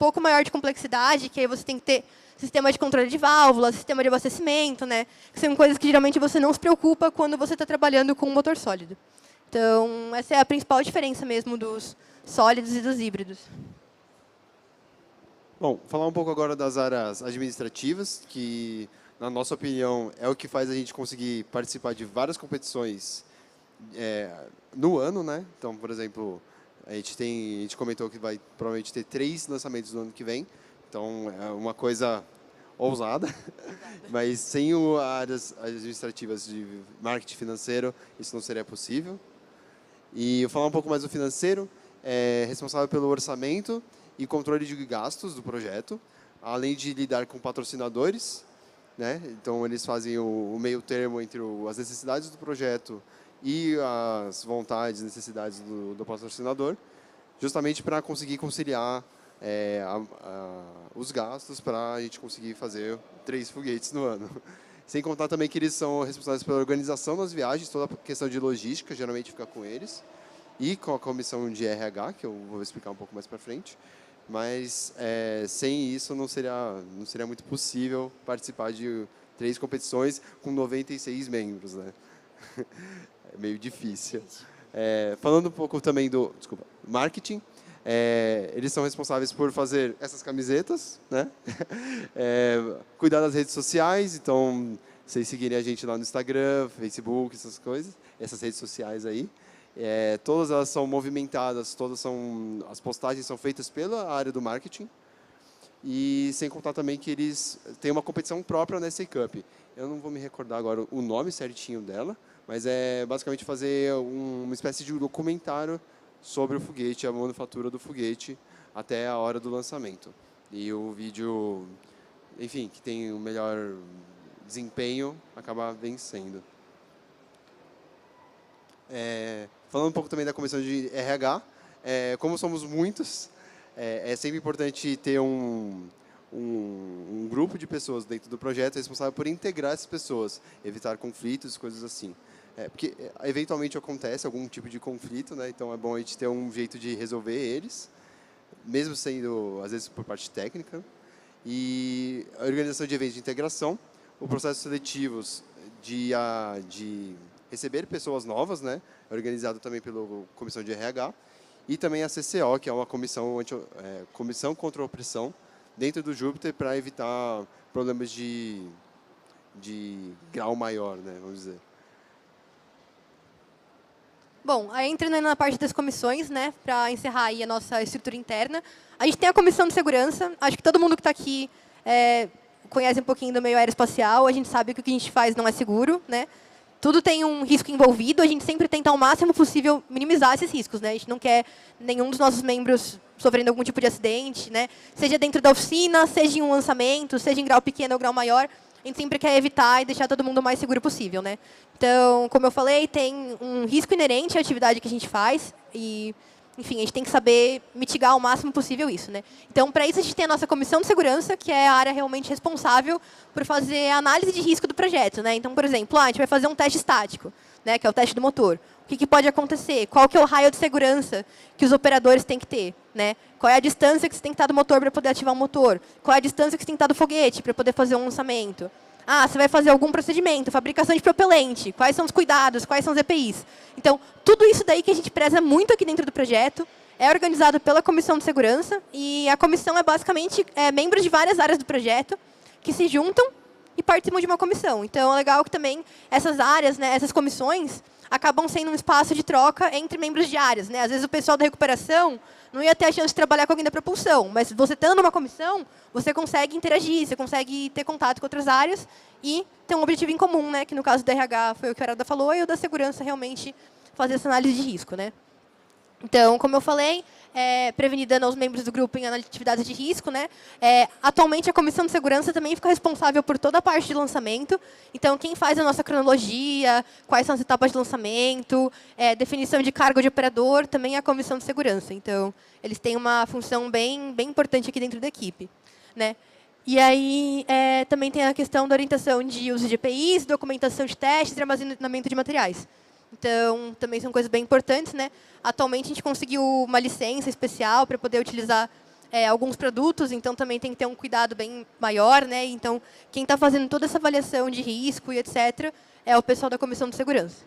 pouco maior de complexidade, que aí você tem que ter sistema de controle de válvulas, sistema de abastecimento, né? Que são coisas que geralmente você não se preocupa quando você está trabalhando com um motor sólido. Então, essa é a principal diferença mesmo dos sólidos e dos híbridos. Bom, falar um pouco agora das áreas administrativas, que, na nossa opinião, é o que faz a gente conseguir participar de várias competições no ano, né? Então, por exemplo, a gente comentou que vai provavelmente ter 3 lançamentos no ano que vem. Então, é uma coisa ousada, mas sem áreas administrativas de marketing financeiro, isso não seria possível. E eu falar um pouco mais do financeiro, é responsável pelo orçamento e controle de gastos do projeto, além de lidar com patrocinadores, né? Então, eles fazem o meio termo entre as necessidades do projeto e as vontades e necessidades do patrocinador, justamente para conseguir conciliar os gastos para a gente conseguir fazer 3 foguetes no ano. Sem contar também que eles são responsáveis pela organização das viagens, toda a questão de logística geralmente fica com eles, e com a comissão de RH, que eu vou explicar um pouco mais para frente. Mas sem isso não seria muito possível participar de 3 competições com 96 membros, né? É meio difícil. Falando um pouco também do marketing, eles são responsáveis por fazer essas camisetas, né? Cuidar das redes sociais, então, vocês seguirem a gente lá no Instagram, Facebook, essas coisas, essas redes sociais aí. Todas elas são movimentadas, as postagens são feitas pela área do marketing. E sem contar também que eles têm uma competição própria na SA Cup. Eu não vou me recordar agora o nome certinho dela, mas é basicamente fazer uma espécie de documentário sobre o foguete, a manufatura do foguete, até a hora do lançamento. E o vídeo, enfim, que tem o melhor desempenho, acaba vencendo. Falando um pouco também da comissão de RH, como somos muitos, é sempre importante ter um grupo de pessoas dentro do projeto responsável por integrar essas pessoas, evitar conflitos, coisas assim. Porque eventualmente acontece algum tipo de conflito, né? Então é bom a gente ter um jeito de resolver eles, mesmo sendo, às vezes, por parte técnica. E a organização de eventos de integração, o processo seletivos de receber pessoas novas, né? Organizado também pela comissão de RH, e também a CCO, que é uma comissão contra a opressão, dentro do Júpiter, para evitar problemas de grau maior, né? Vamos dizer. Bom, aí entrando na parte das comissões, né, para encerrar aí a nossa estrutura interna, a gente tem a comissão de segurança. Acho que todo mundo que está aqui conhece um pouquinho do meio aeroespacial, a gente sabe que o que a gente faz não é seguro, né? Tudo tem um risco envolvido, a gente sempre tenta ao máximo possível minimizar esses riscos, né? A gente não quer nenhum dos nossos membros sofrendo algum tipo de acidente, né? Seja dentro da oficina, seja em um lançamento, seja em grau pequeno ou grau maior, a gente sempre quer evitar e deixar todo mundo o mais seguro possível, né? Então, como eu falei, tem um risco inerente à atividade que a gente faz e, enfim, a gente tem que saber mitigar ao máximo possível isso, né? Então, para isso, a gente tem a nossa comissão de segurança, que é a área realmente responsável por fazer a análise de risco do projeto, né? Então, por exemplo, a gente vai fazer um teste estático, né, que é o teste do motor. O que pode acontecer? Qual que é o raio de segurança que os operadores têm que ter, né? Qual é a distância que você tem que estar do motor para poder ativar o motor? Qual é a distância que você tem que estar do foguete para poder fazer um lançamento? Você vai fazer algum procedimento, fabricação de propelente, quais são os cuidados, quais são os EPIs. Então, tudo isso daí que a gente preza muito aqui dentro do projeto é organizado pela comissão de segurança e a comissão é basicamente membros de várias áreas do projeto que se juntam e participam de uma comissão. Então, é legal que também essas áreas, né, essas comissões, acabam sendo um espaço de troca entre membros de áreas, né? Às vezes o pessoal da recuperação não ia ter a chance de trabalhar com alguém da propulsão, mas você estando numa comissão, você consegue interagir, você consegue ter contato com outras áreas e ter um objetivo em comum, né? Que no caso do RH foi o que a Arada falou, e o da segurança realmente fazer essa análise de risco, né? Então, como eu falei, prevenir dano aos membros do grupo em atividades de risco, né? Atualmente, a comissão de segurança também fica responsável por toda a parte de lançamento. Então, quem faz a nossa cronologia, quais são as etapas de lançamento, definição de cargo de operador, também é a comissão de segurança. Então, eles têm uma função bem importante aqui dentro da equipe, né? E aí, também tem a questão da orientação de uso de EPIs, documentação de testes e armazenamento de materiais. Então, também são coisas bem importantes, né? Atualmente, a gente conseguiu uma licença especial para poder utilizar alguns produtos, então também tem que ter um cuidado bem maior, né? Então, quem está fazendo toda essa avaliação de risco e etc. é o pessoal da Comissão de Segurança.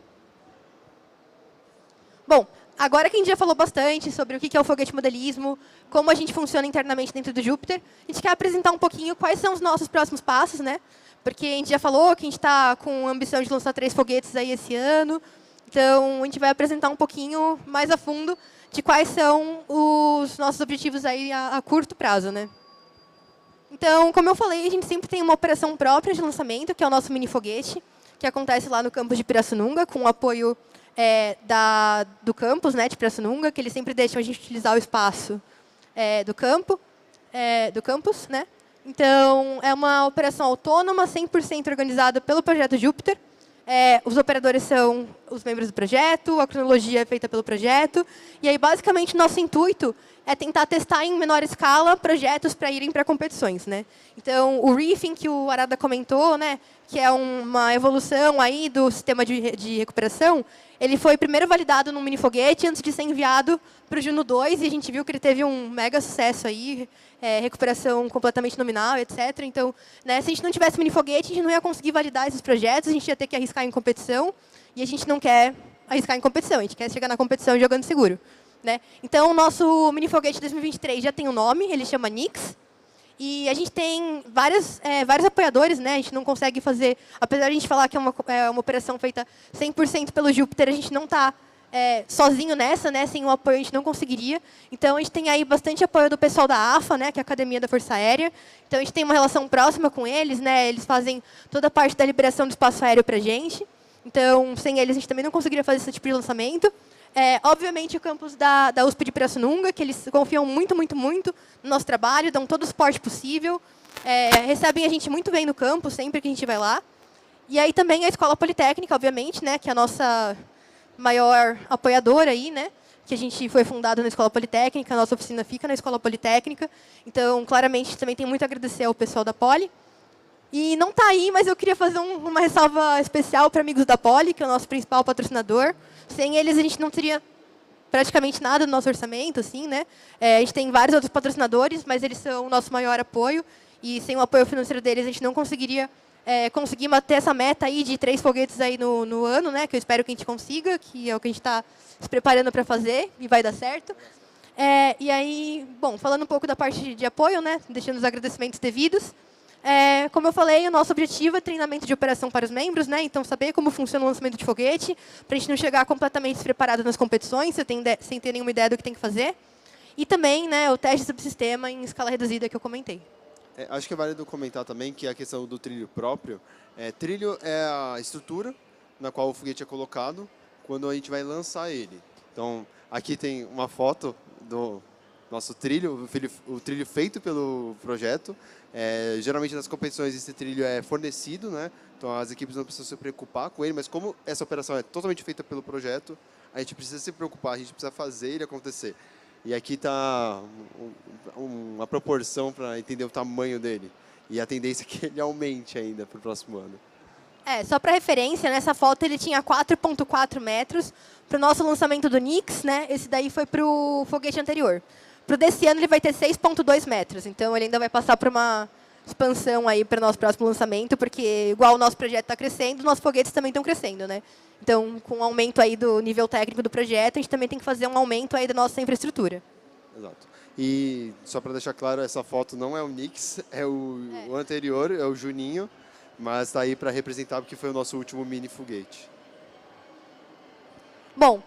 Bom, agora que a gente já falou bastante sobre o que é o foguete modelismo, como a gente funciona internamente dentro do Júpiter, a gente quer apresentar um pouquinho quais são os nossos próximos passos, né? Porque a gente já falou que a gente está com a ambição de lançar 3 foguetes aí esse ano. Então, a gente vai apresentar um pouquinho mais a fundo de quais são os nossos objetivos aí a curto prazo, né? Então, como eu falei, a gente sempre tem uma operação própria de lançamento, que é o nosso mini foguete, que acontece lá no campus de Pirassununga, com o apoio do campus, né, de Pirassununga, que eles sempre deixam a gente utilizar o espaço do campus, né? Então, é uma operação autônoma, 100% organizada pelo projeto Júpiter. Os operadores são os membros do projeto, a cronologia é feita pelo projeto. E aí, basicamente, nosso intuito é tentar testar em menor escala projetos para irem para competições, né? Então, o Reefing, que o Arada comentou, né, que é uma evolução aí do sistema de recuperação, ele foi primeiro validado num mini foguete antes de ser enviado para o Juno 2, e a gente viu que ele teve um mega sucesso aí, recuperação completamente nominal, etc. Então, né, se a gente não tivesse mini foguete, a gente não ia conseguir validar esses projetos, a gente ia ter que arriscar em competição, e a gente não quer arriscar em competição, a gente quer chegar na competição jogando seguro, né? Então, o nosso mini foguete 2023 já tem um nome, ele chama Nix. E a gente tem vários apoiadores, né? A gente não consegue fazer, apesar de a gente falar que é uma operação feita 100% pelo Júpiter, a gente não está sozinho nessa, né? Sem o apoio a gente não conseguiria. Então, a gente tem aí bastante apoio do pessoal da AFA, né? Que é a Academia da Força Aérea. Então, a gente tem uma relação próxima com eles, né? Eles fazem toda a parte da liberação do espaço aéreo para a gente. Então, sem eles, a gente também não conseguiria fazer esse tipo de lançamento. Obviamente, o campus da USP de Pirassununga, que eles confiam muito, muito, muito no nosso trabalho, dão todo o suporte possível, recebem a gente muito bem no campus, sempre que a gente vai lá. E aí também a Escola Politécnica, obviamente, né, que é a nossa maior apoiadora aí, né, que a gente foi fundado na Escola Politécnica, a nossa oficina fica na Escola Politécnica. Então, claramente, também tem muito a agradecer ao pessoal da Poli. E não está aí, mas eu queria fazer uma ressalva especial para amigos da Poli, que é o nosso principal patrocinador. Sem eles, a gente não teria praticamente nada no nosso orçamento, assim, né? A gente tem vários outros patrocinadores, mas eles são o nosso maior apoio. E sem o apoio financeiro deles, a gente não conseguiria conseguir manter essa meta aí de 3 foguetes aí no ano, né? Que eu espero que a gente consiga, que é o que a gente está se preparando para fazer e vai dar certo. E aí, bom, falando um pouco da parte de apoio, né? Deixando os agradecimentos devidos. Como eu falei, o nosso objetivo é treinamento de operação para os membros, né? Então, saber como funciona o lançamento de foguete, para a gente não chegar completamente despreparado nas competições, sem ter nenhuma ideia do que tem que fazer. E também, né, o teste de subsistema em escala reduzida que eu comentei. Acho que é válido comentar também que a questão do trilho próprio. Trilho é a estrutura na qual o foguete é colocado quando a gente vai lançar ele. Então, aqui tem uma foto do nosso trilho, o trilho feito pelo projeto. Geralmente nas competições esse trilho é fornecido, né? Então as equipes não precisam se preocupar com ele, mas como essa operação é totalmente feita pelo projeto, a gente precisa se preocupar, a gente precisa fazer ele acontecer. E aqui está uma proporção para entender o tamanho dele. E a tendência é que ele aumente ainda para o próximo ano. Só para referência, nessa foto ele tinha 4,4 metros. Para o nosso lançamento do Nix, né, esse daí foi para o foguete anterior. Para o desse ano ele vai ter 6,2 metros. Então ele ainda vai passar por uma expansão aí para o nosso próximo lançamento, porque igual o nosso projeto está crescendo, nossos foguetes também estão crescendo, né? Então, com o aumento aí do nível técnico do projeto, a gente também tem que fazer um aumento aí da nossa infraestrutura. Exato. E só para deixar claro, essa foto não é o Nix, é o anterior, é o Juninho, mas está aí para representar porque foi o nosso último mini foguete. Bom,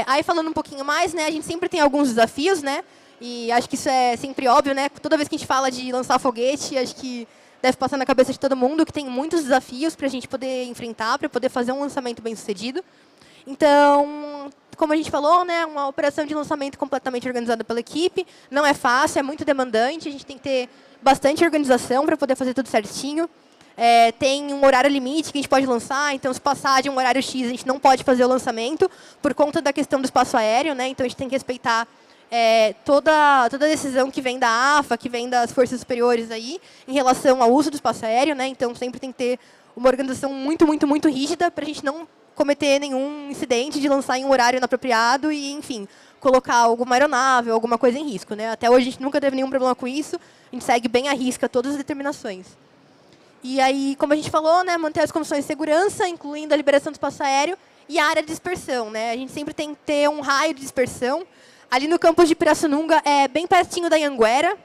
aí falando um pouquinho mais, né, a gente sempre tem alguns desafios, né? E acho que isso é sempre óbvio, né? Toda vez que a gente fala de lançar foguete, acho que deve passar na cabeça de todo mundo que tem muitos desafios para a gente poder enfrentar, para poder fazer um lançamento bem sucedido. Então, como a gente falou, né, uma operação de lançamento completamente organizada pela equipe. Não é fácil, é muito demandante, a gente tem que ter bastante organização para poder fazer tudo certinho. Tem um horário limite que a gente pode lançar, então se passar de um horário X, a gente não pode fazer o lançamento por conta da questão do espaço aéreo, né? Então a gente tem que respeitar toda a decisão que vem da AFA, que vem das forças superiores aí, em relação ao uso do espaço aéreo, né? Então sempre tem que ter uma organização muito, muito, muito rígida para a gente não cometer nenhum incidente de lançar em um horário inapropriado e, enfim, colocar alguma aeronave ou alguma coisa em risco, né? Até hoje a gente nunca teve nenhum problema com isso, a gente segue bem à risca todas as determinações. E aí, como a gente falou, né, manter as condições de segurança, incluindo a liberação do espaço aéreo e a área de dispersão, né? A gente sempre tem que ter um raio de dispersão. Ali no campus de Pirassununga, é bem pertinho da Anhanguera,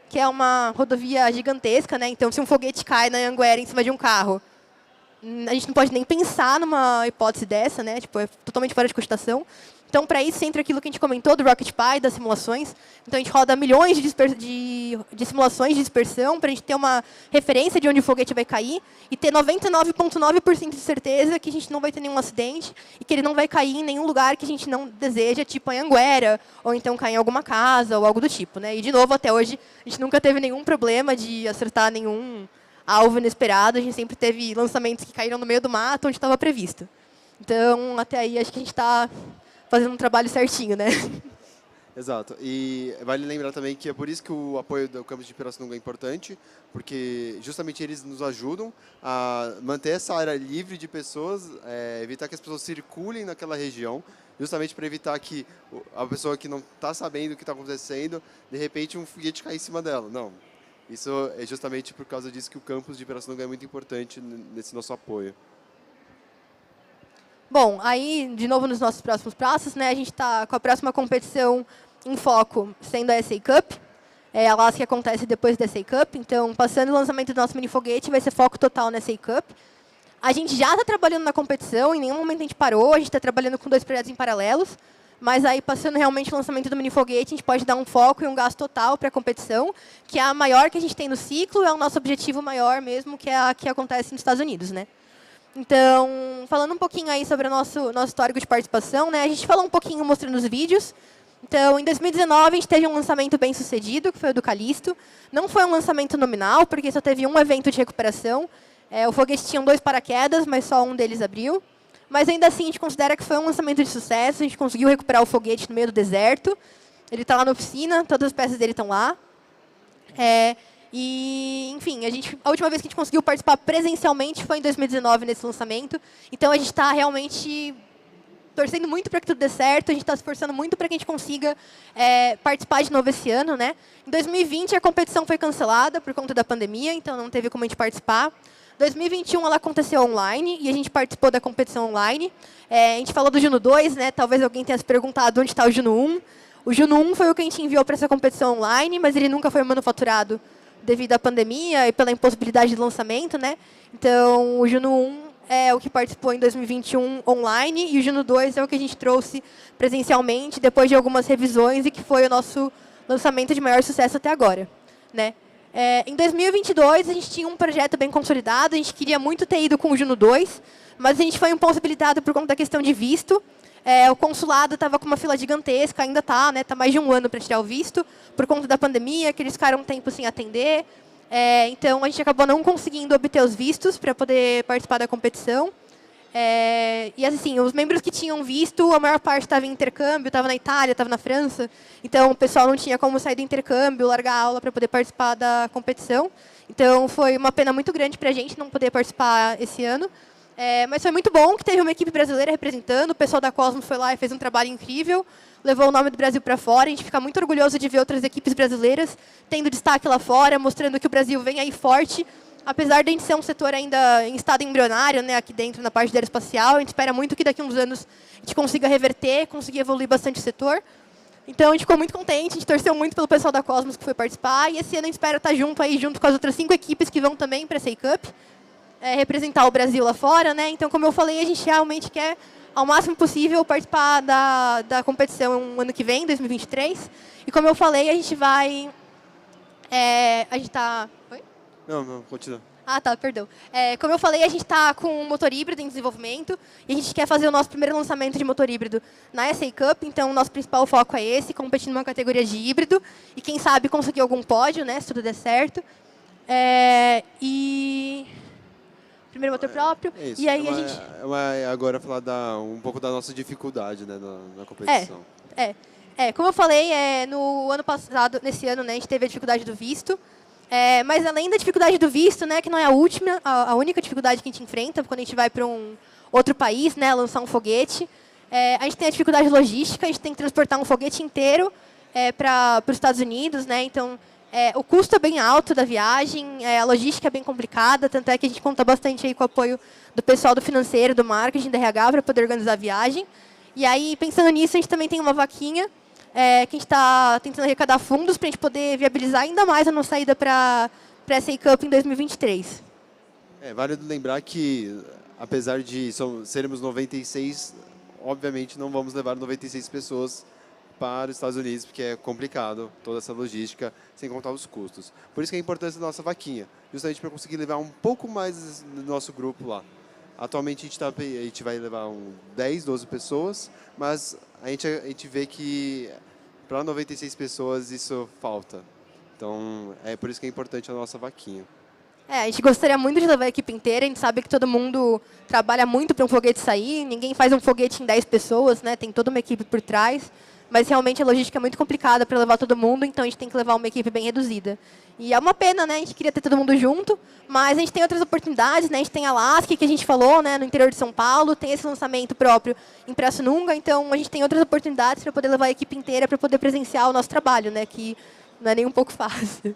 que é uma rodovia gigantesca, né? Então, se um foguete cai na Anhanguera em cima de um carro, a gente não pode nem pensar numa hipótese dessa, né? Tipo, é totalmente fora de cogitação. Então, para isso, entra aquilo que a gente comentou do RocketPy, das simulações. Então, a gente roda milhões de simulações de dispersão para a gente ter uma referência de onde o foguete vai cair e ter 99,9% de certeza que a gente não vai ter nenhum acidente e que ele não vai cair em nenhum lugar que a gente não deseja, tipo a Anhanguera, ou então cair em alguma casa, ou algo do tipo, né? E, de novo, até hoje, a gente nunca teve nenhum problema de acertar nenhum alvo inesperado. A gente sempre teve lançamentos que caíram no meio do mato, onde estava previsto. Então, até aí, acho que a gente está fazendo um trabalho certinho, né? Exato. E vale lembrar também que é por isso que o apoio do campus de Pirassununga é importante, porque justamente eles nos ajudam a manter essa área livre de pessoas, evitar que as pessoas circulem naquela região, justamente para evitar que a pessoa que não está sabendo o que está acontecendo, de repente um foguete caia em cima dela. Não. Isso é justamente por causa disso que o campus de Pirassununga é muito importante nesse nosso apoio. Bom, aí, de novo, nos nossos próximos passos, né, a gente está com a próxima competição em foco, sendo a SA Cup. A LAS que acontece depois da SA Cup. Então, passando o lançamento do nosso mini foguete, vai ser foco total na SA Cup. A gente já está trabalhando na competição, em nenhum momento a gente parou, a gente está trabalhando com 2 projetos em paralelos. Mas aí, passando realmente o lançamento do mini foguete, a gente pode dar um foco e um gasto total para a competição, que é a maior que a gente tem no ciclo, é o nosso objetivo maior mesmo, que é a que acontece nos Estados Unidos, né? Então, falando um pouquinho aí sobre o nosso histórico de participação, né? A gente falou um pouquinho mostrando os vídeos. Então, em 2019, a gente teve um lançamento bem sucedido, que foi o do Callisto. Não foi um lançamento nominal, porque só teve um evento de recuperação. O foguete tinha 2 paraquedas, mas só um deles abriu. Mas ainda assim, a gente considera que foi um lançamento de sucesso. A gente conseguiu recuperar o foguete no meio do deserto. Ele está lá na oficina, todas as peças dele estão lá. E, enfim, a última vez que a gente conseguiu participar presencialmente foi em 2019, nesse lançamento. Então, a gente está realmente torcendo muito para que tudo dê certo. A gente está se esforçando muito para que a gente consiga participar de novo esse ano, né? Em 2020, a competição foi cancelada por conta da pandemia, então não teve como a gente participar. Em 2021, ela aconteceu online e a gente participou da competição online. A gente falou do Juno 2, né? Talvez alguém tenha se perguntado onde está o Juno 1. O Juno 1 foi o que a gente enviou para essa competição online, mas ele nunca foi manufaturado devido à pandemia e pela impossibilidade de lançamento, né? Então, o Juno 1 é o que participou em 2021 online e o Juno 2 é o que a gente trouxe presencialmente depois de algumas revisões e que foi o nosso lançamento de maior sucesso até agora, né? Em 2022, a gente tinha um projeto bem consolidado, a gente queria muito ter ido com o Juno 2, mas a gente foi impossibilitado por conta da questão de visto. O consulado estava com uma fila gigantesca, ainda está, né? Está mais de um ano para tirar o visto, por conta da pandemia, que eles ficaram um tempo sem atender. Então, a gente acabou não conseguindo obter os vistos para poder participar da competição. E, assim, os membros que tinham visto, a maior parte estava em intercâmbio, estava na Itália, estava na França. Então, o pessoal não tinha como sair do intercâmbio, largar a aula para poder participar da competição. Então, foi uma pena muito grande para a gente não poder participar esse ano. Mas foi muito bom que teve uma equipe brasileira representando. O pessoal da Cosmos foi lá e fez um trabalho incrível. Levou o nome do Brasil para fora. A gente fica muito orgulhoso de ver outras equipes brasileiras tendo destaque lá fora, mostrando que o Brasil vem aí forte. Apesar de a gente ser um setor ainda em estado embrionário, né, aqui dentro, na parte da aeroespacial, a gente espera muito que daqui a uns anos a gente consiga reverter, conseguir evoluir bastante o setor. Então, a gente ficou muito contente, a gente torceu muito pelo pessoal da Cosmos que foi participar. E esse ano a gente espera estar junto com as outras 5 equipes que vão também para a SA Cup. Representar o Brasil lá fora, né? Então, como eu falei, a gente realmente quer, ao máximo possível, participar da competição no ano que vem, 2023. E como eu falei, a gente vai... a gente está... Oi? Não, continua. Ah, tá, perdão. Como eu falei, a gente está com um motor híbrido em desenvolvimento e a gente quer fazer o nosso primeiro lançamento de motor híbrido na SA Cup. Então, o nosso principal foco é esse, competir numa categoria de híbrido e, quem sabe, conseguir algum pódio, né? Se tudo der certo. Primeiro motor próprio. Isso. E aí a gente... agora falar um pouco da nossa dificuldade, né, na competição. Como eu falei, no ano passado, nesse ano, né, a gente teve a dificuldade do visto. Mas além da dificuldade do visto, né, que não é a única dificuldade que a gente enfrenta quando a gente vai para um outro país, né, lançar um foguete, A gente tem a dificuldade logística, a gente tem que transportar um foguete inteiro para os Estados Unidos, né? Então, o custo é bem alto da viagem, a logística é bem complicada, tanto é que a gente conta bastante aí com o apoio do pessoal do financeiro, do marketing, da RH, para poder organizar a viagem. E aí, pensando nisso, a gente também tem uma vaquinha, que a gente está tentando arrecadar fundos para a gente poder viabilizar ainda mais a nossa ida para a SA Cup em 2023. Vale lembrar que, apesar de sermos 96, obviamente não vamos levar 96 pessoas para os Estados Unidos, porque é complicado toda essa logística, sem contar os custos. Por isso que é a importância da nossa vaquinha, justamente para conseguir levar um pouco mais do nosso grupo lá. Atualmente a gente vai levar 10, 12 pessoas, mas a gente vê que para 96 pessoas isso falta. Então, é por isso que é importante a nossa vaquinha. A gente gostaria muito de levar a equipe inteira, a gente sabe que todo mundo trabalha muito para um foguete sair, ninguém faz um foguete em 10 pessoas, né? Tem toda uma equipe por trás, mas realmente a logística é muito complicada para levar todo mundo, então a gente tem que levar uma equipe bem reduzida. E é uma pena, né? A gente queria ter todo mundo junto, mas a gente tem outras oportunidades, né? A gente tem a LASK, que a gente falou, né? No interior de São Paulo, tem esse lançamento próprio em Pirassununga, então a gente tem outras oportunidades para poder levar a equipe inteira para poder presenciar o nosso trabalho, né? Que não é nem um pouco fácil.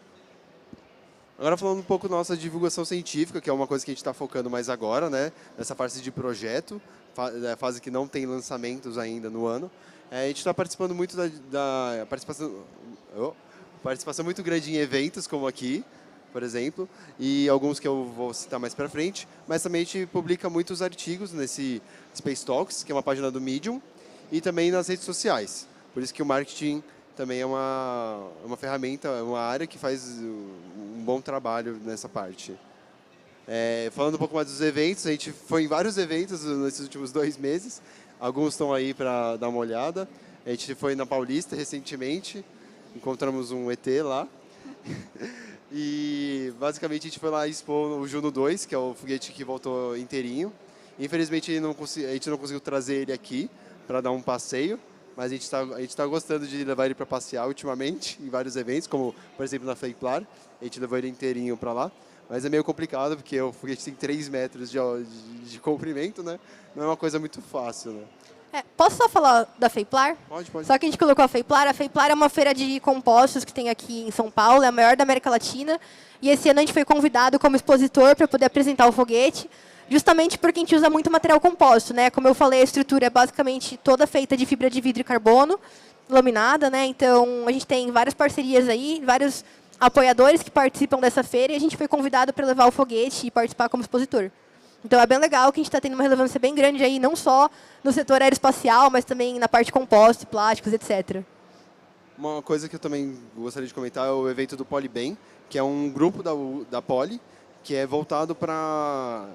Agora falando um pouco da nossa divulgação científica, que é uma coisa que a gente está focando mais agora, né? Nessa fase de projeto, fase que não tem lançamentos ainda no ano. A gente está participando muito da participação muito grande em eventos como aqui, por exemplo, e alguns que eu vou citar mais para frente, mas também a gente publica muitos artigos nesse Space Talks, que é uma página do Medium, e também nas redes sociais. Por isso que o marketing também é uma ferramenta, uma área que faz um bom trabalho nessa parte. Falando um pouco mais dos eventos, a gente foi em vários eventos nesses últimos 2 meses. Alguns estão aí para dar uma olhada. A gente foi na Paulista recentemente, encontramos um ET lá. E basicamente a gente foi lá expor o Juno 2, que é o foguete que voltou inteirinho. Infelizmente a gente não conseguiu trazer ele aqui para dar um passeio, mas a gente tá gostando de levar ele para passear ultimamente em vários eventos, como por exemplo na Feiplar. A gente levou ele inteirinho para lá. Mas é meio complicado, porque o foguete tem 3 metros de comprimento, né? Não é uma coisa muito fácil, né? Posso só falar da Feiplar? Pode. Só que a gente colocou a Feiplar. A Feiplar é uma feira de compostos que tem aqui em São Paulo, é a maior da América Latina. E esse ano a gente foi convidado como expositor para poder apresentar o foguete, justamente porque a gente usa muito material composto, né? Como eu falei, a estrutura é basicamente toda feita de fibra de vidro e carbono, laminada, né? Então, a gente tem várias parcerias aí, vários apoiadores que participam dessa feira, e a gente foi convidado para levar o foguete e participar como expositor. Então, é bem legal que a gente está tendo uma relevância bem grande aí, não só no setor aeroespacial, mas também na parte de compostos, plásticos, etc. Uma coisa que eu também gostaria de comentar é o evento do Polibem, que é um grupo da Poli, que é voltado para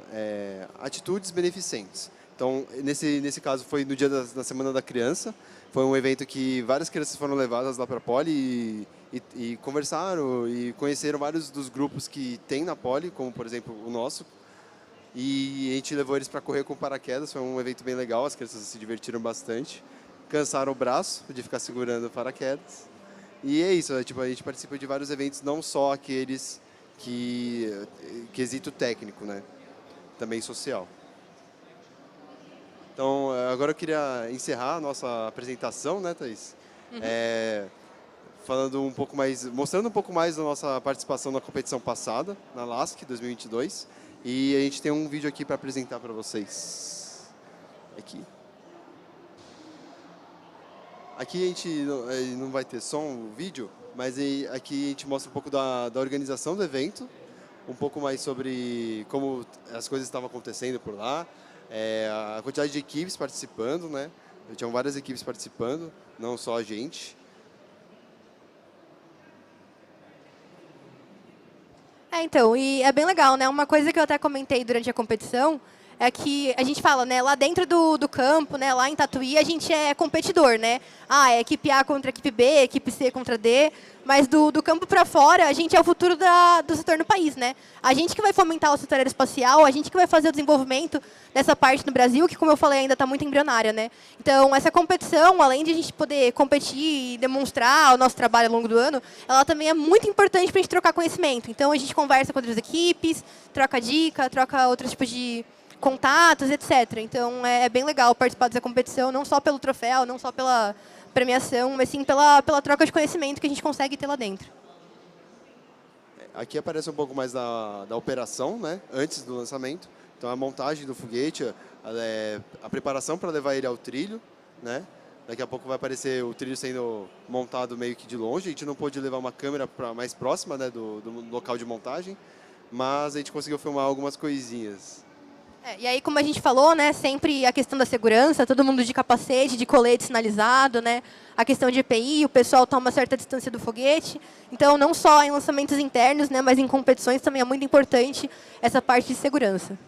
atitudes beneficentes. Então, nesse caso, foi no dia da Semana da Criança. Foi um evento que várias crianças foram levadas lá para a Poli e conversaram e conheceram vários dos grupos que tem na Poli, como, por exemplo, o nosso. E a gente levou eles para correr com paraquedas. Foi um evento bem legal, as crianças se divertiram bastante. Cansaram o braço de ficar segurando o paraquedas. E é isso, a gente participa de vários eventos, não só aqueles quesito técnico, né? Também social. Então, agora eu queria encerrar a nossa apresentação, né, Thaís? Uhum. Falando um pouco mais, mostrando um pouco mais da nossa participação na competição passada, na LASK 2022. E a gente tem um vídeo aqui para apresentar para vocês. Aqui a gente não vai ter som, o vídeo, mas aqui a gente mostra um pouco da organização do evento, um pouco mais sobre como as coisas estavam acontecendo por lá, a quantidade de equipes participando, né? Tinham várias equipes participando, não só a gente. Então, e é bem legal, né? Uma coisa que eu até comentei durante a competição é que a gente fala, né, lá dentro do campo, né, lá em Tatuí, a gente é competidor, né? É equipe A contra equipe B, equipe C contra D, mas do campo para fora, a gente é o futuro do setor no país, né? A gente que vai fomentar o setor aeroespacial, a gente que vai fazer o desenvolvimento dessa parte no Brasil, que, como eu falei, ainda está muito embrionária, né? Então, essa competição, além de a gente poder competir e demonstrar o nosso trabalho ao longo do ano, ela também é muito importante para a gente trocar conhecimento. Então, a gente conversa com outras equipes, troca dica, troca outros tipos de contatos, etc. Então, é bem legal participar dessa competição, não só pelo troféu, não só pela premiação, mas sim pela troca de conhecimento que a gente consegue ter lá dentro. Aqui aparece um pouco mais da operação, né, antes do lançamento. Então, a montagem do foguete, a preparação para levar ele ao trilho, né? Daqui a pouco vai aparecer o trilho sendo montado meio que de longe. A gente não pôde levar uma câmera mais próxima, né, do local de montagem, mas a gente conseguiu filmar algumas coisinhas. E aí, como a gente falou, né, sempre a questão da segurança, todo mundo de capacete, de colete sinalizado, né, a questão de EPI, o pessoal está a uma certa distância do foguete. Então, não só em lançamentos internos, né, mas em competições também é muito importante essa parte de segurança.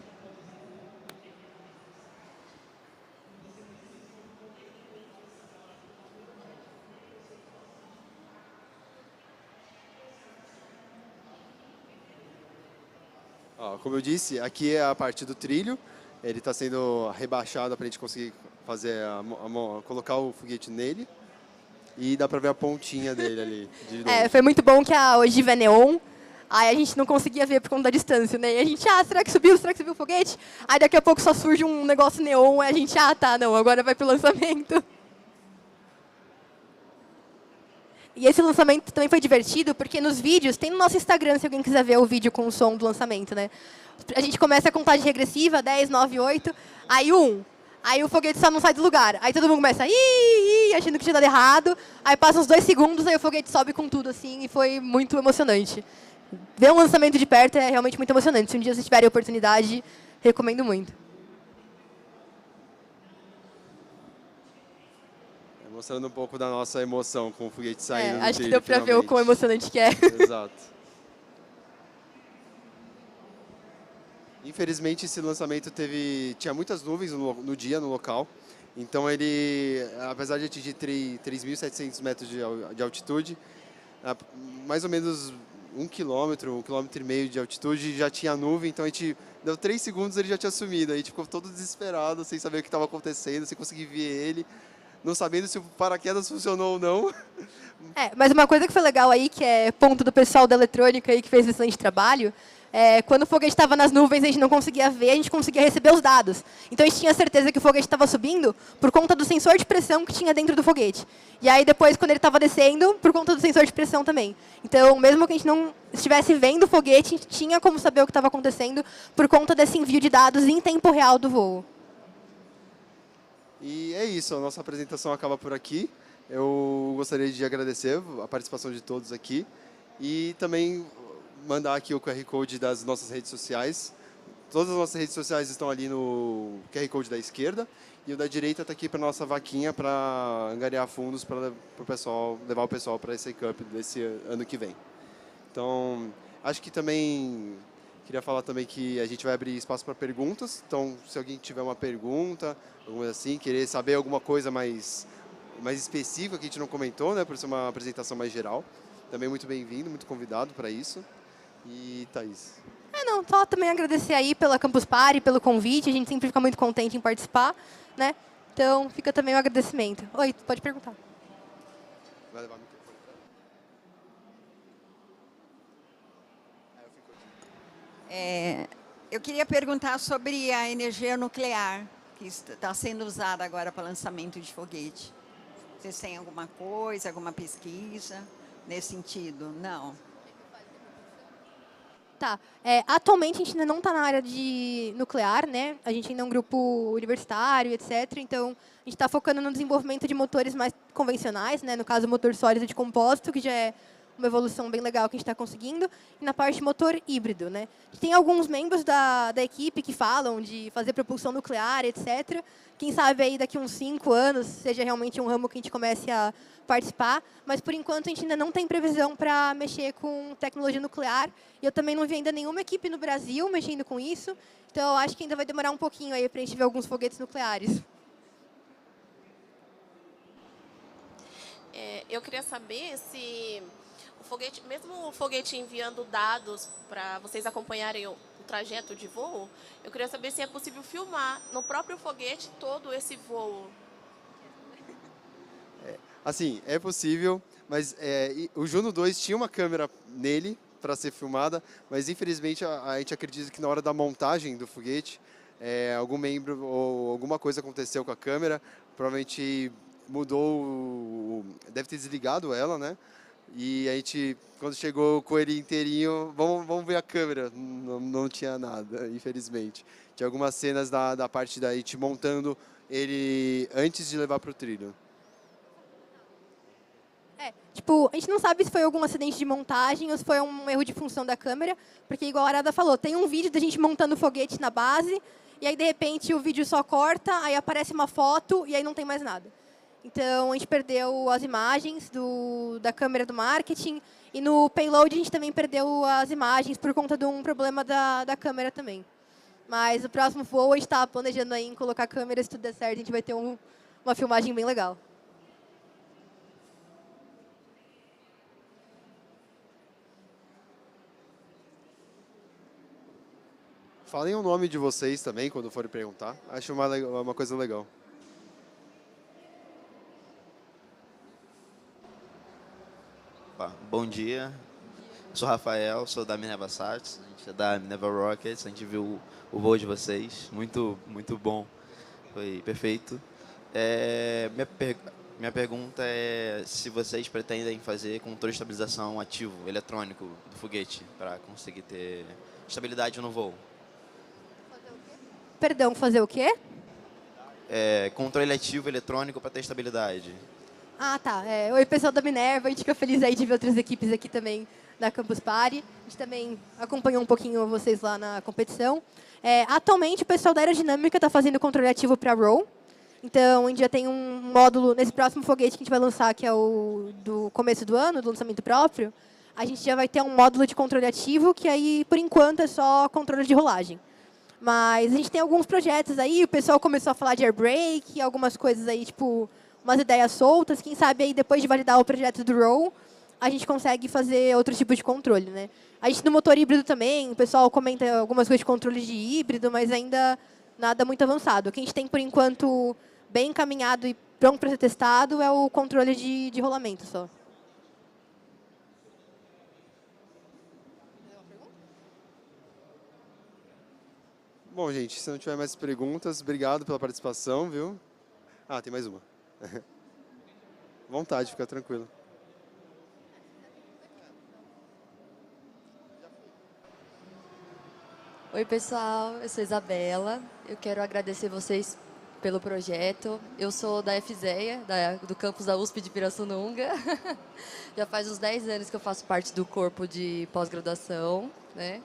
Como eu disse, aqui é a parte do trilho. Ele está sendo rebaixado para a gente conseguir fazer colocar o foguete nele. E dá para ver a pontinha dele ali. Foi muito bom que a ogiva é neon. Aí a gente não conseguia ver por conta da distância, né? E a gente, será que subiu? Será que subiu o foguete? Aí daqui a pouco só surge um negócio neon, e a gente, tá, não, agora vai pro lançamento. E esse lançamento também foi divertido, porque nos vídeos, tem no nosso Instagram, se alguém quiser ver o vídeo com o som do lançamento, né? A gente começa a contagem regressiva, 10, 9, 8, aí 1. Aí o foguete só não sai do lugar. Aí todo mundo começa, achando que tinha dado errado. Aí passa uns 2 segundos, aí o foguete sobe com tudo, assim, e foi muito emocionante. Ver um lançamento de perto é realmente muito emocionante. Se um dia vocês tiverem a oportunidade, recomendo muito. Mostrando um pouco da nossa emoção com o foguete saindo do trilho. Acho que deu para ver o quão emocionante que é. Exato. Infelizmente, esse lançamento tinha muitas nuvens no dia, no local. Então, ele, apesar de atingir 3.700 metros de altitude, mais ou menos 1 quilômetro, 1,5 quilômetro de altitude, já tinha nuvem. Então, a gente deu 3 segundos, ele já tinha sumido. A gente ficou todo desesperado, sem saber o que estava acontecendo, sem conseguir ver ele, não sabendo se o paraquedas funcionou ou não. Mas uma coisa que foi legal aí, que é ponto do pessoal da eletrônica aí que fez excelente trabalho, quando o foguete estava nas nuvens, a gente não conseguia ver, a gente conseguia receber os dados. Então, a gente tinha certeza que o foguete estava subindo por conta do sensor de pressão que tinha dentro do foguete. E aí, depois, quando ele estava descendo, por conta do sensor de pressão também. Então, mesmo que a gente não estivesse vendo o foguete, a gente tinha como saber o que estava acontecendo por conta desse envio de dados em tempo real do voo. E é isso, a nossa apresentação acaba por aqui. Eu gostaria de agradecer a participação de todos aqui e também mandar aqui o QR Code das nossas redes sociais. Todas as nossas redes sociais estão ali no QR Code da esquerda e o da direita está aqui para a nossa vaquinha para angariar fundos para o pessoal, levar o pessoal para esse Cup desse ano que vem. Então, acho que também queria falar também que a gente vai abrir espaço para perguntas. Então, se alguém tiver uma pergunta, alguma coisa assim, querer saber alguma coisa mais específica que a gente não comentou, né, por ser uma apresentação mais geral, também muito bem-vindo, muito convidado para isso. E Thaís? Só também agradecer aí pela Campus Party, pelo convite, a gente sempre fica muito contente em participar, né? Então, fica também o agradecimento. Oi, pode perguntar. Vai levar Eu queria perguntar sobre a energia nuclear, que está sendo usada agora para lançamento de foguete. Vocês têm alguma coisa, alguma pesquisa nesse sentido? Não. Tá. Atualmente, a gente ainda não está na área de nuclear, né? A gente ainda é um grupo universitário, etc. Então, a gente está focando no desenvolvimento de motores mais convencionais, né? No caso, o motor sólido de compósito, que já é uma evolução bem legal que a gente está conseguindo, e na parte de motor híbrido, né? Tem alguns membros da equipe que falam de fazer propulsão nuclear, etc. Quem sabe aí daqui uns 5 anos seja realmente um ramo que a gente comece a participar, mas por enquanto a gente ainda não tem previsão para mexer com tecnologia nuclear. E eu também não vi ainda nenhuma equipe no Brasil mexendo com isso, então eu acho que ainda vai demorar um pouquinho aí para a gente ver alguns foguetes nucleares. Eu queria saber se o foguete, mesmo o foguete enviando dados para vocês acompanharem o trajeto de voo, eu queria saber se é possível filmar no próprio foguete todo esse voo. Assim, é possível, mas o Juno 2 tinha uma câmera nele para ser filmada, mas infelizmente a gente acredita que na hora da montagem do foguete algum membro ou alguma coisa aconteceu com a câmera, provavelmente mudou, deve ter desligado ela, né? E a gente, quando chegou com ele inteirinho, vamos ver a câmera. Não tinha nada, infelizmente. Tinha algumas cenas da parte da gente montando ele antes de levar para o trilho. Tipo, a gente não sabe se foi algum acidente de montagem ou se foi um erro de função da câmera, porque, igual a Arada falou, tem um vídeo da gente montando o foguete na base, e aí, de repente, o vídeo só corta, aí aparece uma foto, e aí não tem mais nada. Então, a gente perdeu as imagens da câmera do marketing, e no payload a gente também perdeu as imagens por conta de um problema da câmera também. Mas o próximo voo a gente está planejando aí em colocar câmeras, se tudo der certo, a gente vai ter uma filmagem bem legal. Falem o nome de vocês também, quando forem perguntar. Acho uma coisa legal. Bom dia, sou Rafael, sou da Minerva Sats, a gente é da Minerva Rockets, a gente viu o voo de vocês, muito bom, foi perfeito. Minha pergunta é se vocês pretendem fazer controle de estabilização ativo, eletrônico, do foguete, para conseguir ter estabilidade no voo. Perdão, fazer o quê? Controle ativo eletrônico para ter estabilidade. Ah, tá. Oi, pessoal da Minerva. A gente fica feliz aí de ver outras equipes aqui também da Campus Party. A gente também acompanhou um pouquinho vocês lá na competição. Atualmente, o pessoal da aerodinâmica está fazendo controle ativo para Roll. Então, a gente já tem um módulo nesse próximo foguete que a gente vai lançar, que é o do começo do ano, do lançamento próprio. A gente já vai ter um módulo de controle ativo, que aí, por enquanto, é só controle de rolagem. Mas a gente tem alguns projetos aí, o pessoal começou a falar de airbrake, algumas coisas aí, tipo, umas ideias soltas. Quem sabe aí, depois de validar o projeto do Roll, a gente consegue fazer outro tipo de controle, né? A gente no motor híbrido também, o pessoal comenta algumas coisas de controle de híbrido, mas ainda nada muito avançado. O que a gente tem, por enquanto, bem encaminhado e pronto para ser testado é o controle de rolamento só. Bom, gente, se não tiver mais perguntas, obrigado pela participação, viu? Ah, tem mais uma. Vontade, fica tranquilo. Oi, pessoal, eu sou Isabela. Eu quero agradecer vocês pelo projeto. Eu sou da FZEA, do campus da USP de Pirassununga. Já faz uns 10 anos que eu faço parte do corpo de pós-graduação, né?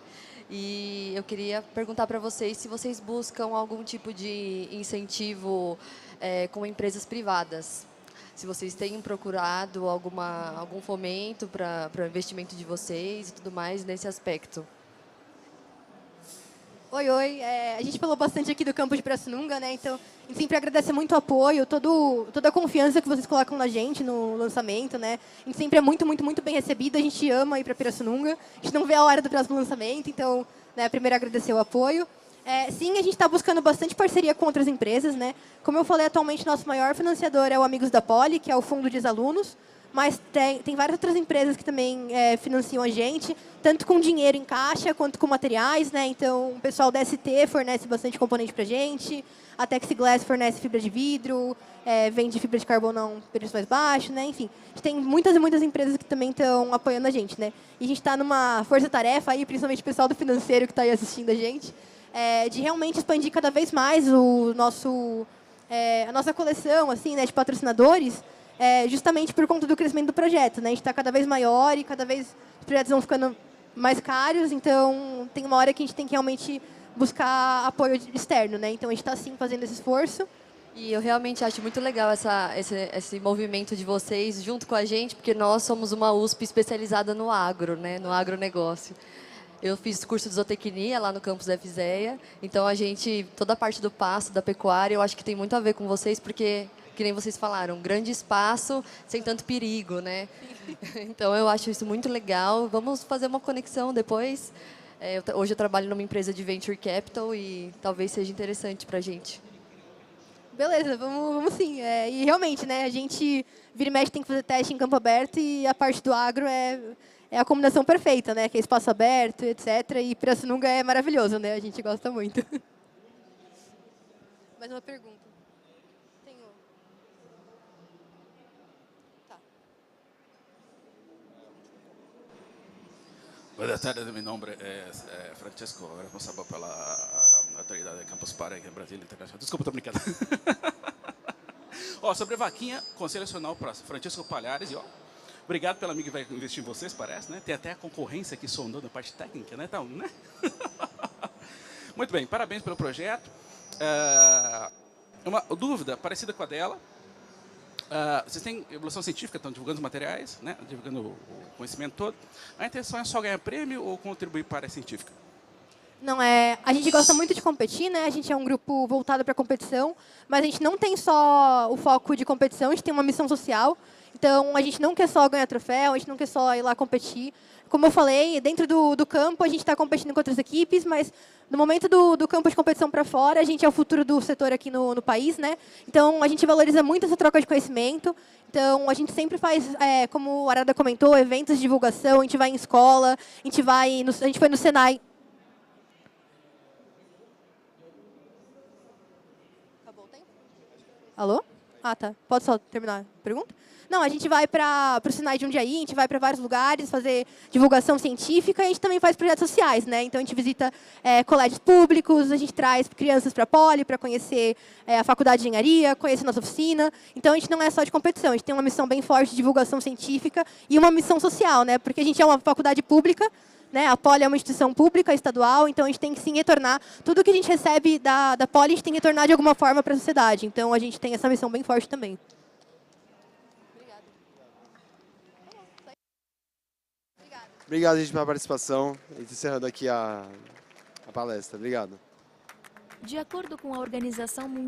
E eu queria perguntar para vocês se vocês buscam algum tipo de incentivo com empresas privadas. Se vocês têm procurado algum fomento para o investimento de vocês e tudo mais nesse aspecto. Oi. A gente falou bastante aqui do campus de Pirassununga, né? Então, a gente sempre agradece muito o apoio, toda a confiança que vocês colocam na gente no lançamento, né? A gente sempre é muito bem recebido, a gente ama ir para Pirassununga, a gente não vê a hora do próximo lançamento, então, né, primeiro agradecer o apoio. Sim, a gente está buscando bastante parceria com outras empresas, né? Como eu falei, atualmente, nosso maior financiador é o Amigos da Poli, que é o fundo de ex-alunos, mas tem várias outras empresas que também financiam a gente, tanto com dinheiro em caixa, quanto com materiais, né? Então, o pessoal da ST fornece bastante componente para a gente, a Texiglass fornece fibra de vidro, vende fibra de carbono a um preço mais baixo, né? Enfim, a gente tem muitas empresas que também estão apoiando a gente, né? E a gente está numa força-tarefa aí, principalmente o pessoal do financeiro que está aí assistindo a gente, de realmente expandir cada vez mais a nossa coleção, assim, né, de patrocinadores, justamente por conta do crescimento do projeto, né? A gente está cada vez maior e cada vez os projetos vão ficando mais caros, então tem uma hora que a gente tem que realmente buscar apoio externo, né? Então a gente está sim fazendo esse esforço. E eu realmente acho muito legal esse movimento de vocês junto com a gente, porque nós somos uma USP especializada no agro, né? No agronegócio. Eu fiz curso de zootecnia lá no campus da FZEA, então toda a parte do pasto, da pecuária, eu acho que tem muito a ver com vocês, porque, que nem vocês falaram, grande espaço, sem tanto perigo, né? Então, eu acho isso muito legal. Vamos fazer uma conexão depois. Hoje eu trabalho numa empresa de Venture Capital e talvez seja interessante para a gente. Beleza, vamos sim. E realmente, né, a gente vira e mexe tem que fazer teste em campo aberto e a parte do agro é a combinação perfeita, né? Que é espaço aberto, etc. E Pirassununga é maravilhoso, né? A gente gosta muito. Mais uma pergunta. Tenho. Tá. Buenas tardes, meu nome é Francesco, responsável pela autoridade de Campus Party aqui em Brasília Internacional. Desculpa, estou brincando. Sobre vaquinha, conselho nacional para Francisco Palhares. E, obrigado pelo amigo que vai investir em vocês, parece, né? Tem até a concorrência aqui sondando na parte técnica, né? Então, né? Muito bem, parabéns pelo projeto. Uma dúvida parecida com a dela. Vocês têm evolução científica, estão divulgando os materiais, né? Divulgando o conhecimento todo. A intenção é só ganhar prêmio ou contribuir para a área científica? Não é, a gente gosta muito de competir, né? A gente é um grupo voltado para a competição, mas a gente não tem só o foco de competição, a gente tem uma missão social. Então, a gente não quer só ganhar troféu, a gente não quer só ir lá competir. Como eu falei, dentro do campo, a gente está competindo com outras equipes, mas no momento do campo de competição para fora, a gente é o futuro do setor aqui no país, né? Então, a gente valoriza muito essa troca de conhecimento. Então, a gente sempre faz, como o Arada comentou, eventos de divulgação, a gente vai em escola, a gente foi no Senai. Alô? Ah, tá. Pode só terminar a pergunta? Não, a gente vai para o Senai de Jundiaí, a gente vai para vários lugares fazer divulgação científica e a gente também faz projetos sociais, né? Então, a gente visita colégios públicos, a gente traz crianças para a Poli para conhecer a faculdade de engenharia, conhecer nossa oficina. Então, a gente não é só de competição, a gente tem uma missão bem forte de divulgação científica e uma missão social, né? Porque a gente é uma faculdade pública, né? A Poli é uma instituição pública, estadual, então a gente tem que sim retornar. Tudo que a gente recebe da Poli, a gente tem que retornar de alguma forma para a sociedade. Então, a gente tem essa missão bem forte também. Obrigado, gente, pela participação. Encerrando aqui a palestra. Obrigado. De acordo com a Organização Mundial